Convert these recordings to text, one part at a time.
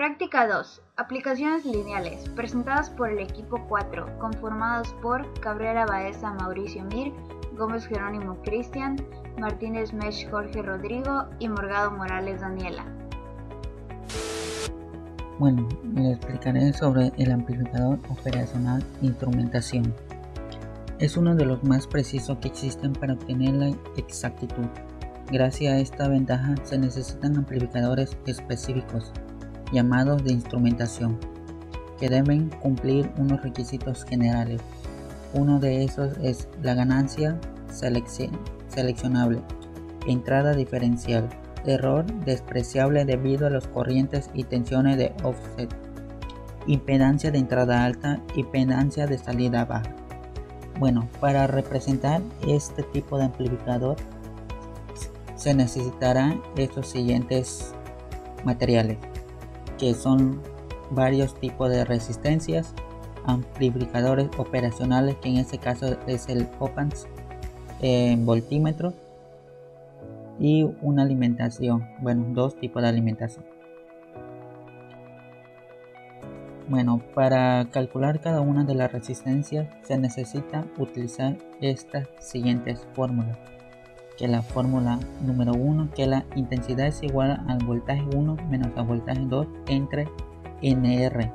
Práctica 2. Aplicaciones lineales, presentadas por el equipo 4, conformados por Cabrera Baeza Mauricio Mir, Gómez Jerónimo Cristian, Martínez Mesh Jorge Rodrigo y Morgado Morales Daniela. Bueno, les explicaré sobre el amplificador operacional instrumentación. Es uno de los más precisos que existen para obtener la exactitud. Gracias a esta ventaja se necesitan amplificadores específicos, llamados de instrumentación, que deben cumplir unos requisitos generales. Uno de esos es la ganancia seleccionable, entrada diferencial, error despreciable debido a las corrientes y tensiones de offset, impedancia de entrada alta y impedancia de salida baja. Bueno, para representar este tipo de amplificador se necesitarán estos siguientes materiales, que son varios tipos de resistencias, amplificadores operacionales, que en este caso es el op-amp, voltímetro, y una alimentación, dos tipos de alimentación. Para calcular cada una de las resistencias se necesita utilizar estas siguientes fórmulas, que la fórmula número 1, que la intensidad es igual al voltaje 1 menos al voltaje 2 entre NR.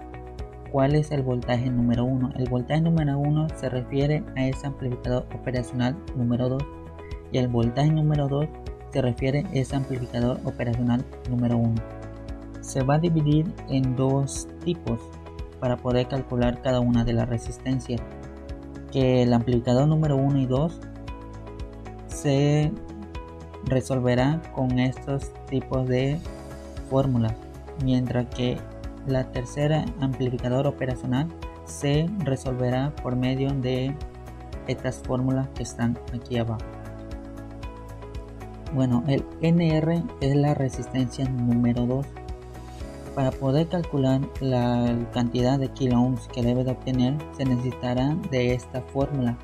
¿Cuál es el voltaje número 1? El voltaje número 1 se refiere a ese amplificador operacional número 2 y el voltaje número 2 se refiere a ese amplificador operacional número 1. Se va a dividir en dos tipos para poder calcular cada una de las resistencias, que el amplificador número 1 y 2 se resolverá con estos tipos de fórmulas, mientras que la tercera amplificador operacional se resolverá por medio de estas fórmulas que están aquí abajo. El NR es la resistencia número 2. Para poder calcular la cantidad de kiloohms que debe de obtener, se necesitará de esta fórmula,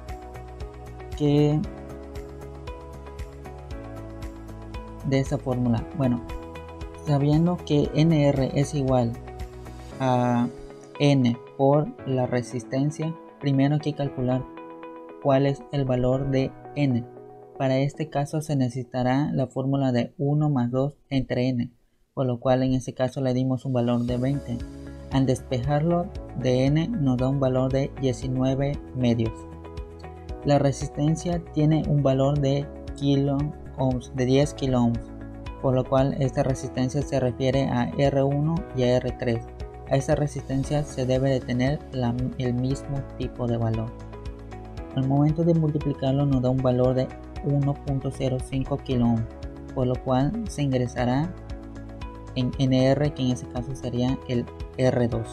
sabiendo que NR es igual a N por la resistencia, primero hay que calcular cuál es el valor de N. Para este caso se necesitará la fórmula de 1 más 2 entre N, por lo cual en este caso le dimos un valor de 20. Al despejarlo de N nos da un valor de 19 medios. La resistencia tiene un valor de kiloohms, de 10 kiloohms, por lo cual esta resistencia se refiere a R1 y a R3. A esta resistencia se debe de tener el mismo tipo de valor. Al momento de multiplicarlo nos da un valor de 1.05 kiloohms, por lo cual se ingresará en NR, que en este caso sería el R2.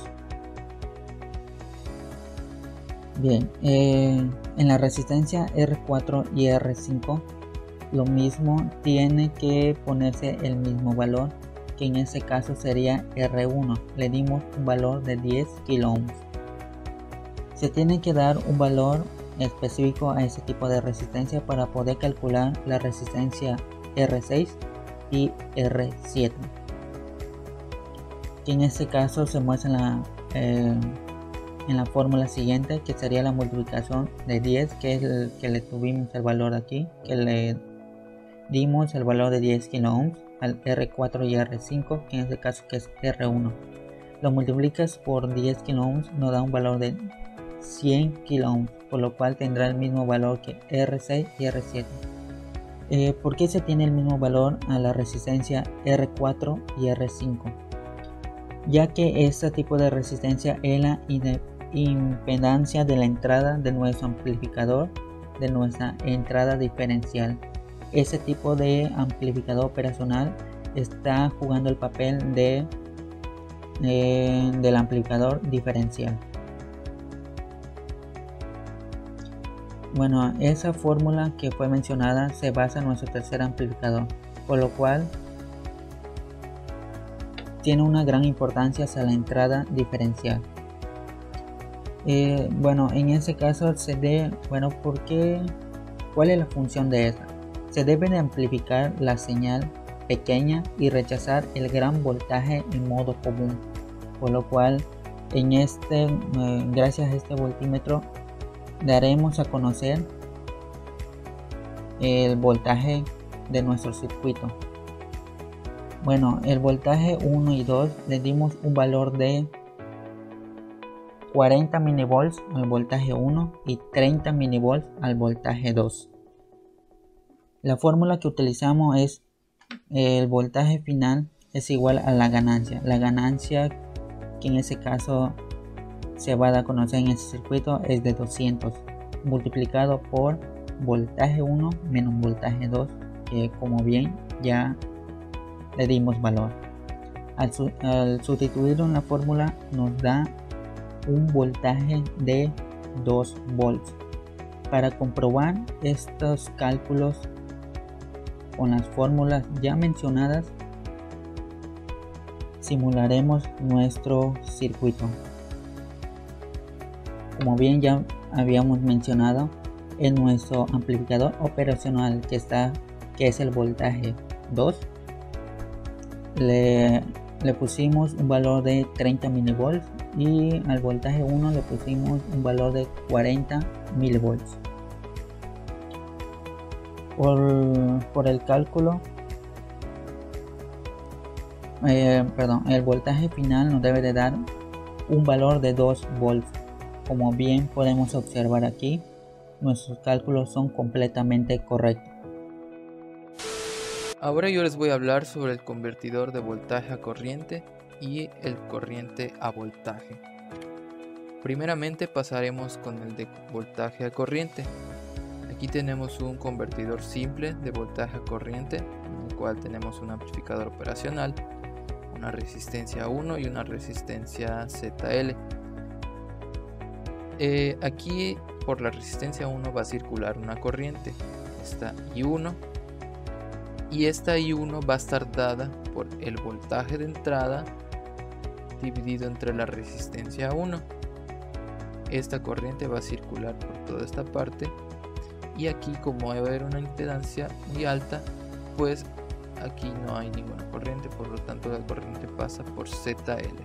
En la resistencia R4 y R5 lo mismo, tiene que ponerse el mismo valor, que en este caso sería R1. Le dimos un valor de 10 kiloohms. Se tiene que dar un valor específico a ese tipo de resistencia para poder calcular la resistencia R6 y R7, que en este caso se muestra en la fórmula siguiente, que sería la multiplicación de 10, que es el que le tuvimos el valor aquí, que le dimos el valor de 10 kiloohms al R4 y R5, que en este caso que es R1. Lo multiplicas por 10 kiloohms, nos da un valor de 100 kiloohms, por lo cual tendrá el mismo valor que R6 y R7. ¿Por qué se tiene el mismo valor a la resistencia R4 y R5? Ya que este tipo de resistencia es la impedancia de la entrada de nuestro amplificador, de nuestra entrada diferencial. Ese tipo de amplificador operacional está jugando el papel del amplificador diferencial. Esa fórmula que fue mencionada se basa en nuestro tercer amplificador, por lo cual tiene una gran importancia hacia la entrada diferencial. En ese caso ¿cuál es la función de esa? Se debe de amplificar la señal pequeña y rechazar el gran voltaje en modo común. por lo cual gracias a este voltímetro daremos a conocer el voltaje de nuestro circuito. Bueno, el voltaje 1 y 2 le dimos un valor de 40 milivolts al voltaje 1 y 30 milivolts al voltaje 2. La fórmula que utilizamos es el voltaje final es igual a la ganancia. La ganancia que en ese caso se va a dar a conocer en ese circuito es de 200 multiplicado por voltaje 1 menos voltaje 2, que como bien ya le dimos valor. Al sustituirlo en la fórmula nos da un voltaje de 2 volts. Para comprobar estos cálculos con las fórmulas ya mencionadas, simularemos nuestro circuito. Como bien ya habíamos mencionado, en nuestro amplificador operacional que es el voltaje 2, le pusimos un valor de 30 milivolts y al voltaje 1 le pusimos un valor de 40 milivolts. Por el cálculo, el voltaje final nos debe de dar un valor de 2 volts. Como bien podemos observar aquí, nuestros cálculos son completamente correctos. Ahora yo les voy a hablar sobre el convertidor de voltaje a corriente y el corriente a voltaje. Primeramente pasaremos con el de voltaje a corriente. Aquí tenemos un convertidor simple de voltaje a corriente, en el cual tenemos un amplificador operacional, una resistencia 1 y una resistencia ZL. Aquí por la resistencia 1 va a circular una corriente, esta I1, y esta I1 va a estar dada por el voltaje de entrada dividido entre la resistencia 1. Esta corriente va a circular por toda esta parte, y aquí, como va a haber una impedancia muy alta, pues aquí no hay ninguna corriente, por lo tanto la corriente pasa por ZL,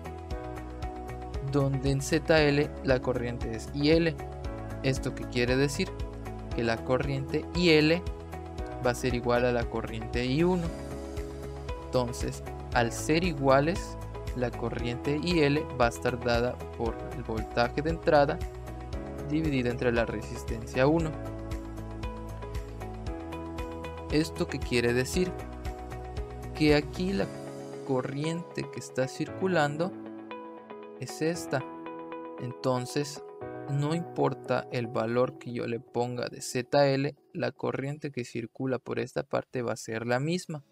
donde en ZL la corriente es IL. ¿Esto qué quiere decir? Que la corriente IL va a ser igual a la corriente I1. Entonces, al ser iguales, la corriente IL va a estar dada por el voltaje de entrada dividido entre la resistencia 1. ¿Esto qué quiere decir? Que aquí la corriente que está circulando es esta. Entonces, no importa el valor que yo le ponga de ZL, la corriente que circula por esta parte va a ser la misma.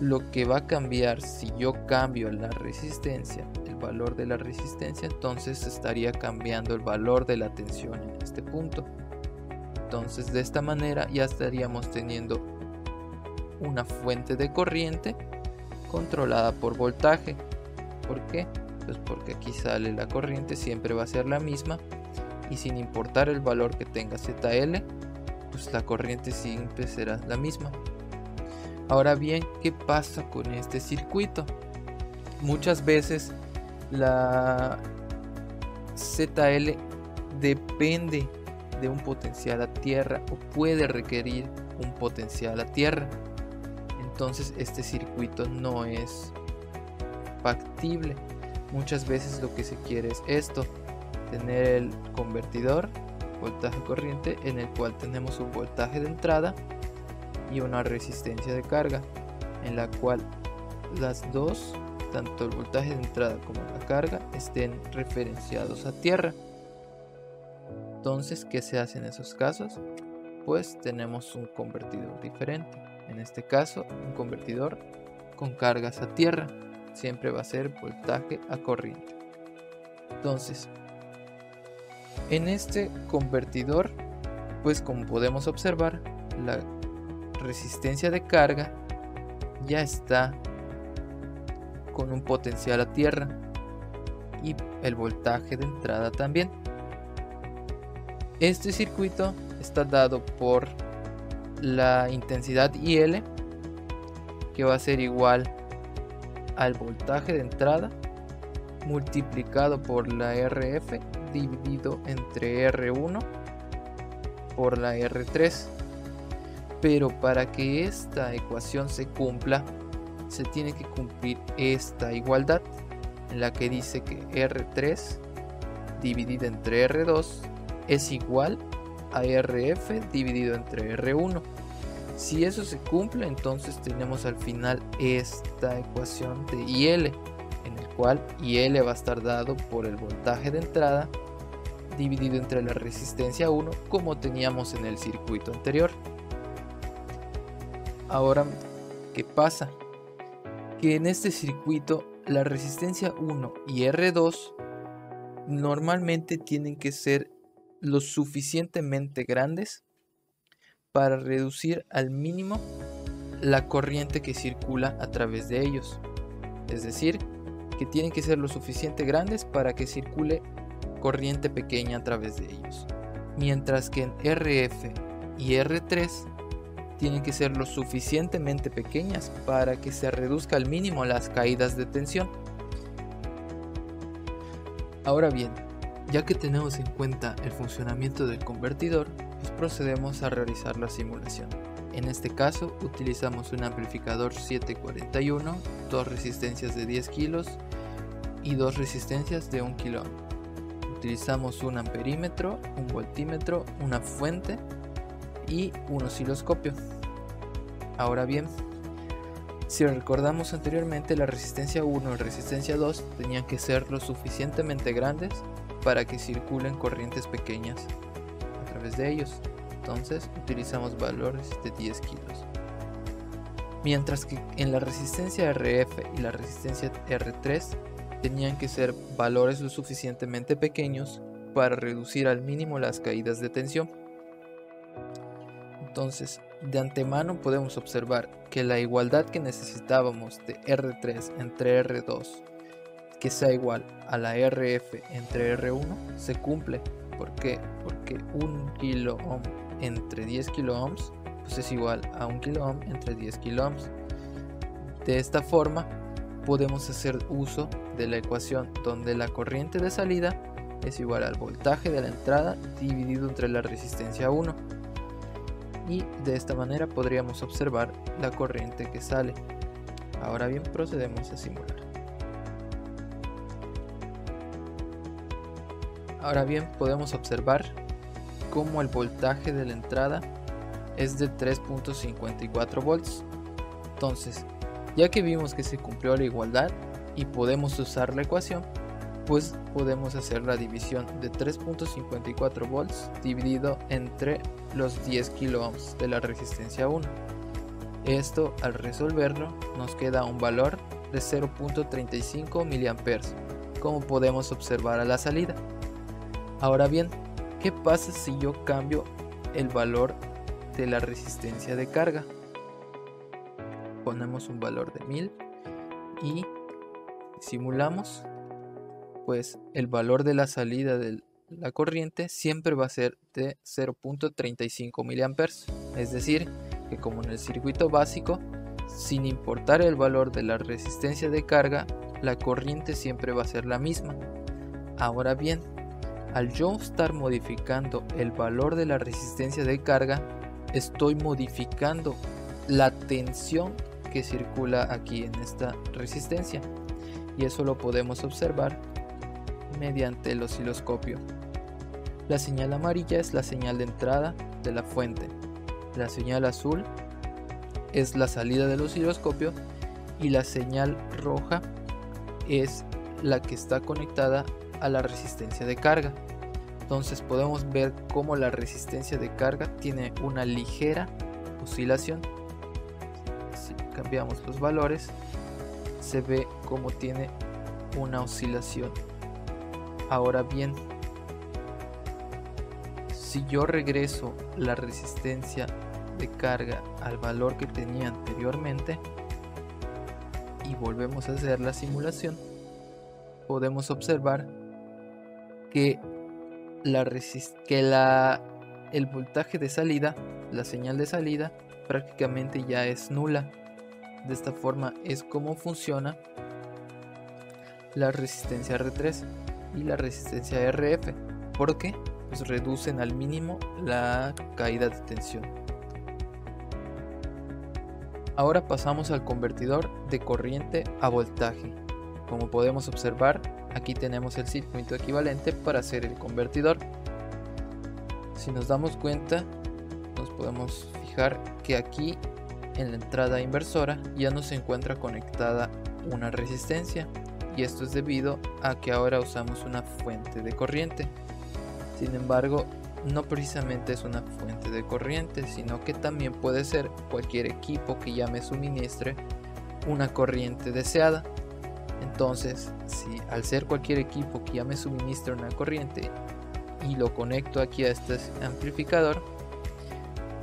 Lo que va a cambiar si yo cambio la resistencia, el valor de la resistencia, entonces estaría cambiando el valor de la tensión en este punto. Entonces, de esta manera ya estaríamos teniendo una fuente de corriente controlada por voltaje. ¿Por qué? Pues porque aquí sale la corriente, siempre va a ser la misma, y sin importar el valor que tenga ZL, pues la corriente siempre será la misma. Ahora bien, ¿qué pasa con este circuito? Muchas veces la ZL depende de un potencial a tierra o puede requerir un potencial a tierra. Entonces este circuito no es factible. Muchas veces lo que se quiere es esto: tener el convertidor voltaje corriente en el cual tenemos un voltaje de entrada y una resistencia de carga, en la cual las dos, tanto el voltaje de entrada como la carga, estén referenciados a tierra. Entonces, ¿qué se hace en esos casos? Pues tenemos un convertidor diferente. En este caso, un convertidor con cargas a tierra. Siempre va a ser voltaje a corriente. Entonces, en este convertidor, pues como podemos observar, la resistencia de carga ya está con un potencial a tierra y el voltaje de entrada también. Este circuito está dado por la intensidad IL, que va a ser igual al voltaje de entrada multiplicado por la RF dividido entre R1 por la R3. Pero para que esta ecuación se cumpla, se tiene que cumplir esta igualdad, en la que dice que R3 dividida entre R2 es igual a RF dividido entre R1. Si eso se cumple, entonces tenemos al final esta ecuación de IL, en el cual IL va a estar dado por el voltaje de entrada dividido entre la resistencia 1, como teníamos en el circuito anterior. Ahora, ¿qué pasa? Que en este circuito la resistencia 1 y R2 normalmente tienen que ser lo suficientemente grandes para reducir al mínimo la corriente que circula a través de ellos. Es decir, que tienen que ser lo suficiente grandes para que circule corriente pequeña a través de ellos. Mientras que en RF y R3 tienen que ser lo suficientemente pequeñas para que se reduzca al mínimo las caídas de tensión. Ahora bien, ya que tenemos en cuenta el funcionamiento del convertidor, pues procedemos a realizar la simulación. En este caso utilizamos un amplificador 741, dos resistencias de 10 kilos y dos resistencias de 1 kilo. Utilizamos un amperímetro, un voltímetro, una fuente y un osciloscopio. Ahora bien, si recordamos anteriormente, la resistencia 1 y resistencia 2 tenían que ser lo suficientemente grandes para que circulen corrientes pequeñas a través de ellos. Entonces utilizamos valores de 10 kilos. Mientras que en la resistencia RF y la resistencia R3 tenían que ser valores lo suficientemente pequeños para reducir al mínimo las caídas de tensión. Entonces, de antemano podemos observar que la igualdad que necesitábamos de R3 entre R2, que sea igual a la RF entre R1, se cumple. ¿Por qué? Porque 1 kilo ohm entre 10 kilo ohms pues es igual a 1 kilo ohm entre 10 kilo ohms. De esta forma podemos hacer uso de la ecuación donde la corriente de salida es igual al voltaje de la entrada dividido entre la resistencia 1, y de esta manera podríamos observar la corriente que sale. Ahora bien, procedemos a simular. Ahora bien, podemos observar cómo el voltaje de la entrada es de 3.54 volts. Entonces, ya que vimos que se cumplió la igualdad y podemos usar la ecuación, pues podemos hacer la división de 3.54 volts dividido entre los 10 kilo ohms de la resistencia 1. Esto, al resolverlo, nos queda un valor de 0.35 mA, como podemos observar a la salida. Ahora bien, ¿qué pasa si yo cambio el valor de la resistencia de carga? Ponemos un valor de 1000 y simulamos, pues el valor de la salida de la corriente siempre va a ser de 0.35 mA. Es decir, que como en el circuito básico, sin importar el valor de la resistencia de carga, la corriente siempre va a ser la misma. Ahora bien, al yo estar modificando el valor de la resistencia de carga, estoy modificando la tensión que circula aquí en esta resistencia, y eso lo podemos observar mediante el osciloscopio. La señal amarilla es la señal de entrada de la fuente, la señal azul es la salida del osciloscopio y la señal roja es la que está conectada a la resistencia de carga. Entonces podemos ver cómo la resistencia de carga tiene una ligera oscilación. Si cambiamos los valores, se ve cómo tiene una oscilación. Ahora bien, si yo regreso la resistencia de carga al valor que tenía anteriormente y volvemos a hacer la simulación, podemos observar que el voltaje de salida, la señal de salida, prácticamente ya es nula. De esta forma es como funciona la resistencia R3 y la resistencia RF, porque pues reducen al mínimo la caída de tensión. Ahora pasamos al convertidor de corriente a voltaje. Como podemos observar, aquí tenemos el circuito equivalente para hacer el convertidor. Si nos damos cuenta, nos podemos fijar que aquí en la entrada inversora ya no se encuentra conectada una resistencia, y esto es debido a que ahora usamos una fuente de corriente. Sin embargo, no precisamente es una fuente de corriente, sino que también puede ser cualquier equipo que ya me suministre una corriente deseada. Entonces, si al ser cualquier equipo que ya me suministra una corriente y lo conecto aquí a este amplificador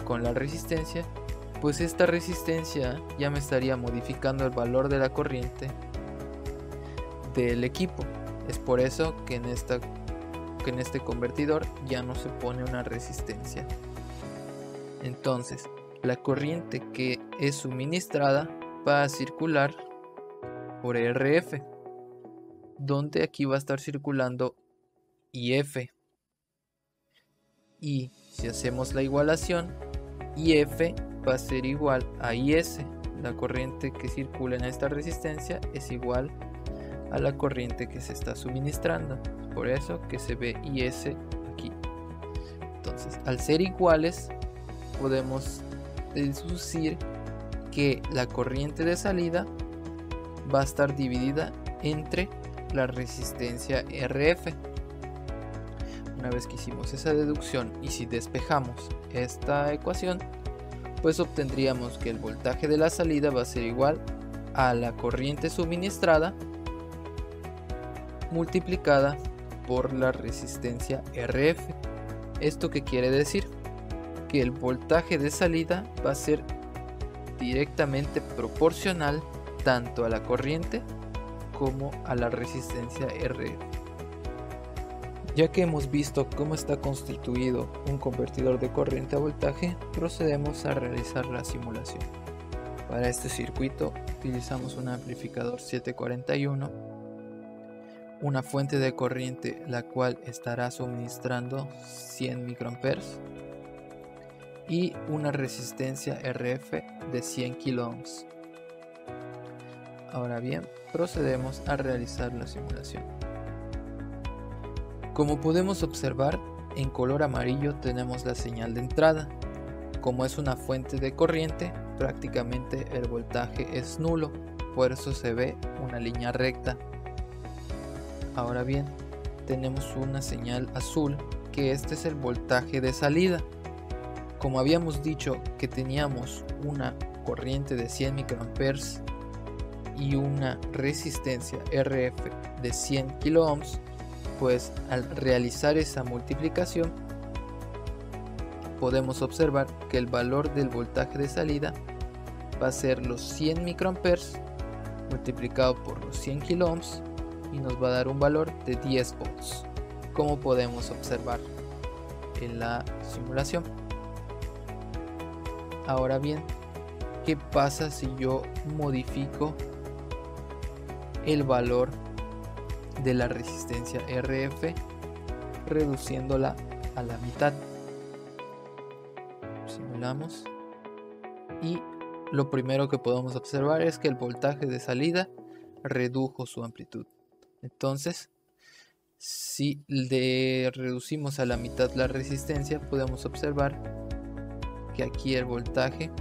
con la resistencia, pues esta resistencia ya me estaría modificando el valor de la corriente del equipo. Es por eso que en este convertidor ya no se pone una resistencia. Entonces, la corriente que es suministrada va a circular por RF, donde aquí va a estar circulando IF. Y si hacemos la igualación, IF va a ser igual a IS. La corriente que circula en esta resistencia es igual a la corriente que se está suministrando. Por eso que se ve IS aquí. Entonces, al ser iguales, podemos deducir que la corriente de salida va a estar dividida entre la resistencia RF. Una vez que hicimos esa deducción y si despejamos esta ecuación, pues obtendríamos que el voltaje de la salida va a ser igual a la corriente suministrada multiplicada por la resistencia RF. ¿Esto qué quiere decir? Que el voltaje de salida va a ser directamente proporcional tanto a la corriente como a la resistencia RF. Ya que hemos visto cómo está constituido un convertidor de corriente a voltaje, procedemos a realizar la simulación. Para este circuito utilizamos un amplificador 741, una fuente de corriente la cual estará suministrando 100 microamperes y una resistencia RF de 100 kiloohms. Ahora bien, procedemos a realizar la simulación. Como podemos observar, en color amarillo tenemos la señal de entrada. Como es una fuente de corriente, prácticamente el voltaje es nulo, por eso se ve una línea recta. Ahora bien, tenemos una señal azul, que este es el voltaje de salida. Como habíamos dicho que teníamos una corriente de 100 microamperes y una resistencia RF de 100 kiloohms, pues al realizar esa multiplicación podemos observar que el valor del voltaje de salida va a ser los 100 microamperes multiplicado por los 100 kiloohms y nos va a dar un valor de 10 volts, como podemos observar en la simulación. Ahora bien, ¿qué pasa si yo modifico el valor de la resistencia RF reduciéndola a la mitad? Simulamos y lo primero que podemos observar es que el voltaje de salida redujo su amplitud. Entonces, si le reducimos a la mitad la resistencia, podemos observar que aquí el voltaje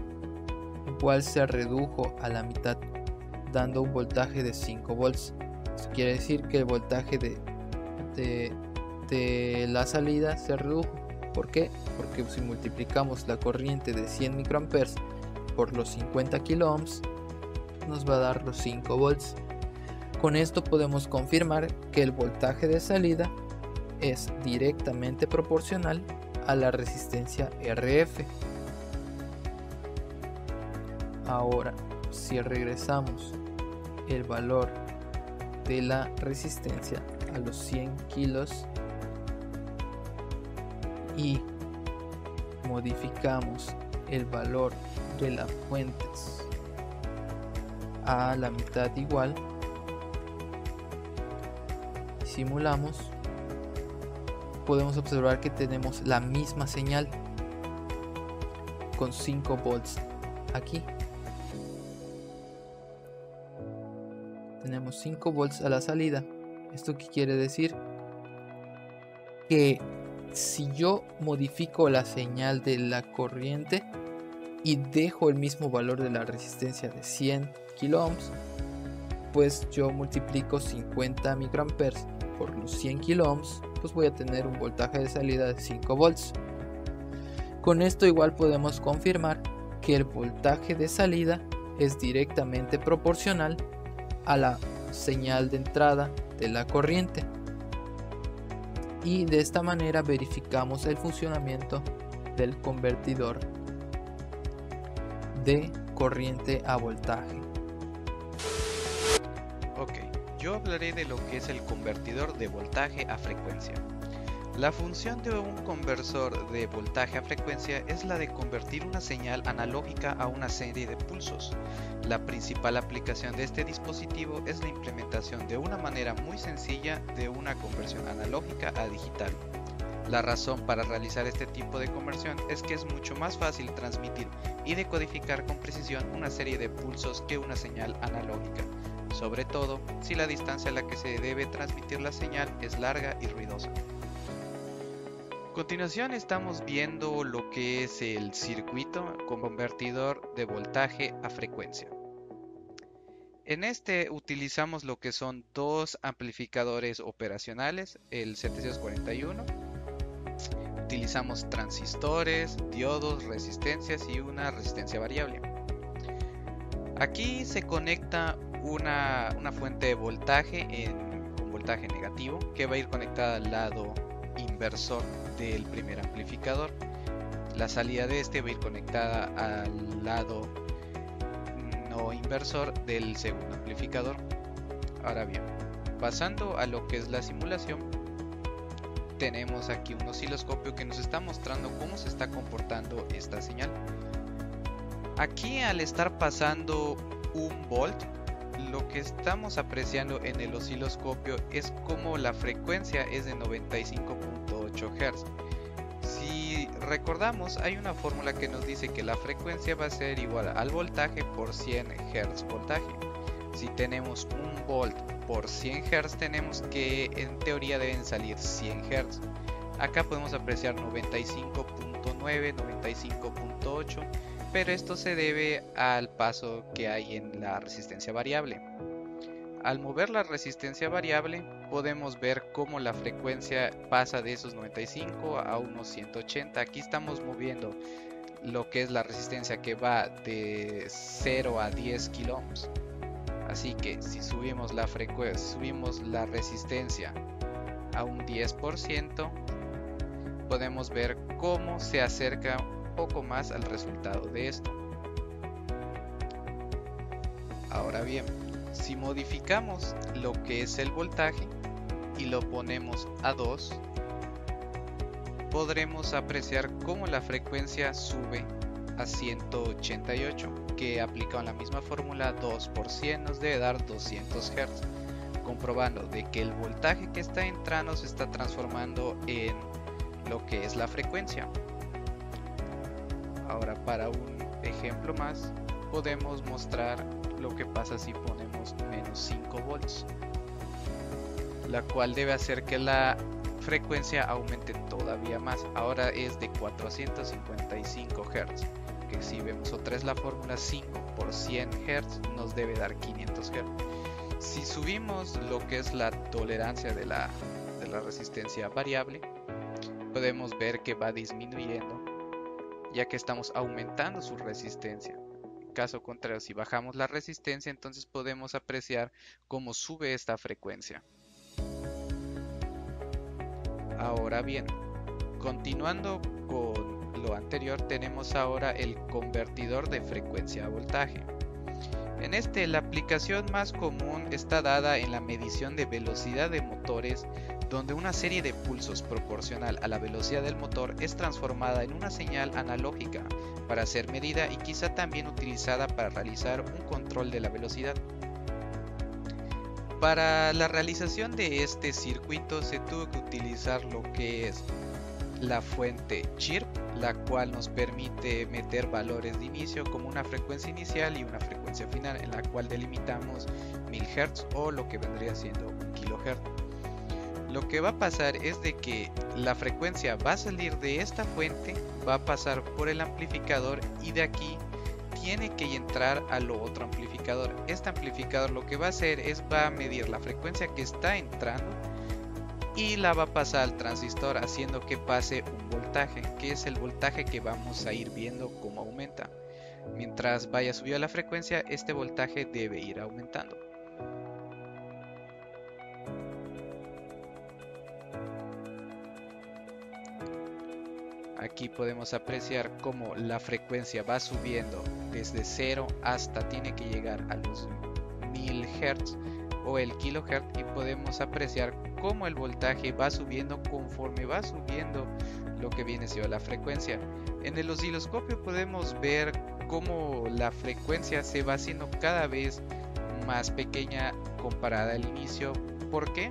igual se redujo a la mitad, dando un voltaje de 5 volts. Esto quiere decir que el voltaje de la salida se redujo. ¿Por qué? Porque si multiplicamos la corriente de 100 microamperes por los 50 kiloohms, nos va a dar los 5 volts. Con esto podemos confirmar que el voltaje de salida es directamente proporcional a la resistencia RF. Ahora, si regresamos el valor de la resistencia a los 100 kilos y modificamos el valor de las fuentes a la mitad igual, simulamos, podemos observar que tenemos la misma señal con 5 volts aquí. Tenemos 5 volts a la salida. ¿Esto qué quiere decir? Que si yo modifico la señal de la corriente y dejo el mismo valor de la resistencia de 100 kiloohms, pues yo multiplico 50 microamperes por los 100 kiloohms, pues voy a tener un voltaje de salida de 5 volts. Con esto igual podemos confirmar que el voltaje de salida es directamente proporcional a la señal de entrada de la corriente, y de esta manera verificamos el funcionamiento del convertidor de corriente a voltaje. Ok, yo hablaré de lo que es el convertidor de voltaje a frecuencia. La función de un conversor de voltaje a frecuencia es la de convertir una señal analógica a una serie de pulsos. La principal aplicación de este dispositivo es la implementación de una manera muy sencilla de una conversión analógica a digital. La razón para realizar este tipo de conversión es que es mucho más fácil transmitir y decodificar con precisión una serie de pulsos que una señal analógica, sobre todo si la distancia a la que se debe transmitir la señal es larga y ruidosa. A continuación estamos viendo lo que es el circuito convertidor de voltaje a frecuencia. En este utilizamos lo que son dos amplificadores operacionales, el 741. Utilizamos transistores, diodos, resistencias y una resistencia variable. Aquí se conecta una fuente de voltaje con voltaje negativo que va a ir conectada al lado inversor del primer amplificador. La salida de este va a ir conectada al lado no inversor del segundo amplificador. Ahora bien, pasando a lo que es la simulación, tenemos aquí un osciloscopio que nos está mostrando cómo se está comportando esta señal. Aquí, al estar pasando 1 volt, lo que estamos apreciando en el osciloscopio es como la frecuencia es de 95.8 Hz. Si recordamos, hay una fórmula que nos dice que la frecuencia va a ser igual al voltaje por 100 Hz voltaje. Si tenemos 1 volt por 100 Hz, tenemos que en teoría deben salir 100 Hz. Acá podemos apreciar 95.9, 95.8, pero esto se debe al paso que hay en la resistencia variable. Al mover la resistencia variable podemos ver cómo la frecuencia pasa de esos 95 a unos 180. Aquí estamos moviendo lo que es la resistencia que va de 0 a 10 kiloohms. Así que si subimos la resistencia a un 10%, podemos ver cómo se acerca un poco más al resultado de esto. Ahora bien, si modificamos lo que es el voltaje y lo ponemos a 2, podremos apreciar cómo la frecuencia sube a 188, que aplicado en la misma fórmula 2 por 100 nos debe dar 200 Hz, comprobando de que el voltaje que está entrando se está transformando en lo que es la frecuencia. Ahora, para un ejemplo más, podemos mostrar lo que pasa si ponemos menos 5 volts, la cual debe hacer que la frecuencia aumente todavía más. Ahora es de 455 Hz, que si vemos otra vez la fórmula, 5 por 100 Hz nos debe dar 500 Hz. Si subimos lo que es la tolerancia de la resistencia variable, podemos ver que va disminuyendo, ya que estamos aumentando su resistencia. Caso contrario, si bajamos la resistencia, entonces podemos apreciar cómo sube esta frecuencia. Ahora bien, continuando con lo anterior, tenemos ahora el convertidor de frecuencia a voltaje. En este, la aplicación más común está dada en la medición de velocidad de motores, donde una serie de pulsos proporcional a la velocidad del motor es transformada en una señal analógica para ser medida y quizá también utilizada para realizar un control de la velocidad. Para la realización de este circuito se tuvo que utilizar lo que es la fuente chirp, la cual nos permite meter valores de inicio como una frecuencia inicial y una frecuencia final, en la cual delimitamos 1000 Hz o lo que vendría siendo 1 kHz. Lo que va a pasar es de que la frecuencia va a salir de esta fuente, va a pasar por el amplificador y de aquí tiene que entrar a lo otro amplificador. Este amplificador lo que va a hacer es va a medir la frecuencia que está entrando y la va a pasar al transistor, haciendo que pase un voltaje, que es el voltaje que vamos a ir viendo cómo aumenta. Mientras vaya subiendo la frecuencia, este voltaje debe ir aumentando. Aquí podemos apreciar cómo la frecuencia va subiendo desde 0 hasta tiene que llegar a los 1000 Hz o el kilohertz, y podemos apreciar cómo el voltaje va subiendo conforme va subiendo lo que viene siendo la frecuencia. En el osciloscopio podemos ver cómo la frecuencia se va haciendo cada vez más pequeña comparada al inicio. ¿Por qué?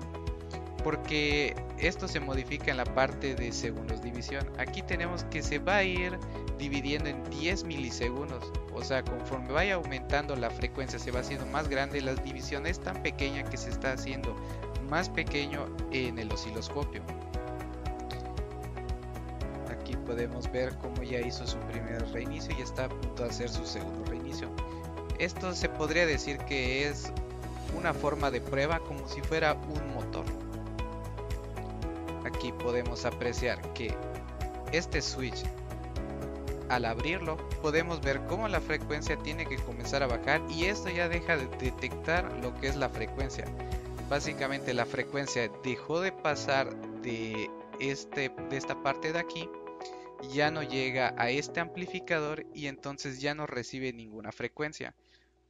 Porque esto se modifica en la parte de segundos división. Aquí tenemos que se va a ir dividiendo en 10 milisegundos. O sea, conforme vaya aumentando la frecuencia se va haciendo más grande. La división es tan pequeña que se está haciendo más pequeño en el osciloscopio. Aquí podemos ver cómo ya hizo su primer reinicio y está a punto de hacer su segundo reinicio. Esto se podría decir que es una forma de prueba, como si fuera un motor. Aquí podemos apreciar que este switch, al abrirlo, podemos ver cómo la frecuencia tiene que comenzar a bajar, y esto ya deja de detectar lo que es la frecuencia. Básicamente la frecuencia dejó de pasar de esta parte de aquí, ya no llega a este amplificador y entonces ya no recibe ninguna frecuencia.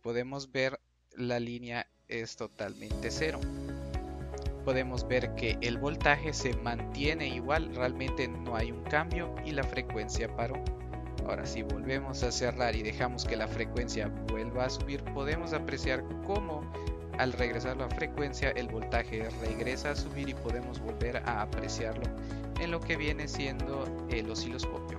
Podemos ver la línea es totalmente cero. Podemos ver que el voltaje se mantiene igual, realmente no hay un cambio y la frecuencia paró. Ahora si volvemos a cerrar y dejamos que la frecuencia vuelva a subir, podemos apreciar cómo al regresar la frecuencia el voltaje regresa a subir y podemos volver a apreciarlo en lo que viene siendo el osciloscopio.